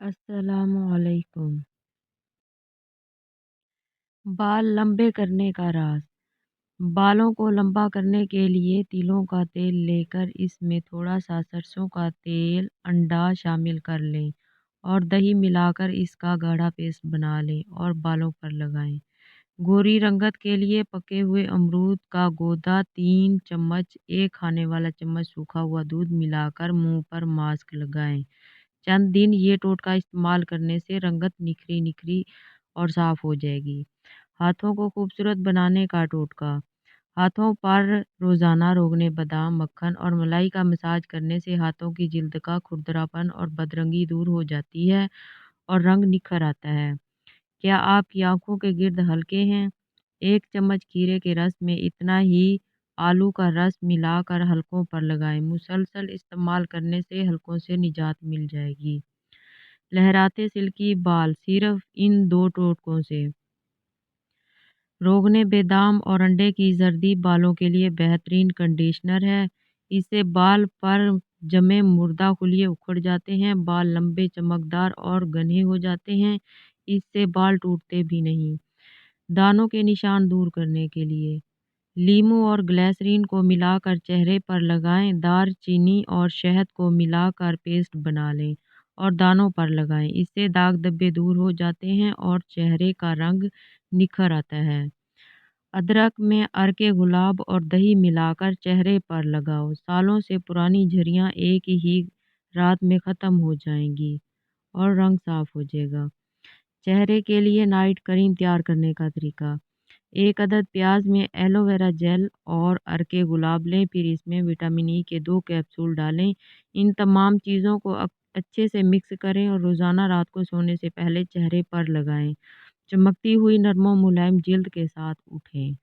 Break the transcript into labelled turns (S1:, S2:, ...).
S1: अस्सलामुअलैकुम। बाल लंबे करने का राज। बालों को लंबा करने के लिए तिलों का तेल लेकर इसमें थोड़ा सा सरसों का तेल, अंडा शामिल कर लें और दही मिलाकर इसका गाढ़ा पेस्ट बना लें और बालों पर लगाएं। गोरी रंगत के लिए पके हुए अमरूद का गूदा 3 चम्मच, 1 खाने वाला चम्मच सूखा हुआ दूध मिलाकर मुंह पर मास्क लगाएं। चंद दिन ये टोटका इस्तेमाल करने से रंगत निखरी निखरी और साफ हो जाएगी। हाथों को खूबसूरत बनाने का टोटका। हाथों पर रोजाना रोगने बादाम, मक्खन और मलाई का मसाज करने से हाथों की जिल्द का खुरदरापन और बदरंगी दूर हो जाती है और रंग निखर आता है। क्या आपकी आंखों के गिर्द हल्के हैं? 1 चम्मच खीरे के रस में इतना ही आलू का रस मिलाकर हलकों पर लगाएं। मुसलसल इस्तेमाल करने से हलकों से निजात मिल जाएगी। लहराते सिल्की बाल सिर्फ इन 2 टोटकों से। रोगने बेदाम और अंडे की जर्दी बालों के लिए बेहतरीन कंडीशनर है। इससे बाल पर जमे मुर्दा खुलिये उखड़ जाते हैं, बाल लंबे, चमकदार और घने हो जाते हैं। इससे बाल टूटते भी नहीं। दानों के निशान दूर करने के लिए लीमू और ग्लिसरीन को मिलाकर चेहरे पर लगाएं। दारचीनी और शहद को मिलाकर पेस्ट बना लें और दानों पर लगाएं। इससे दाग धब्बे दूर हो जाते हैं और चेहरे का रंग निखर आता है। अदरक में अर्के गुलाब और दही मिलाकर चेहरे पर लगाओ। सालों से पुरानी झुर्रियां एक ही रात में ख़त्म हो जाएंगी और रंग साफ हो जाएगा। चेहरे के लिए नाइट क्रीम तैयार करने का तरीका। 1 अदद प्याज में एलोवेरा जेल और अर्के गुलाब लें, फिर इसमें विटामिन ई के 2 कैप्सूल डालें। इन तमाम चीज़ों को अच्छे से मिक्स करें और रोज़ाना रात को सोने से पहले चेहरे पर लगाएं। चमकती हुई नरम मुलायम जिल्द के साथ उठें।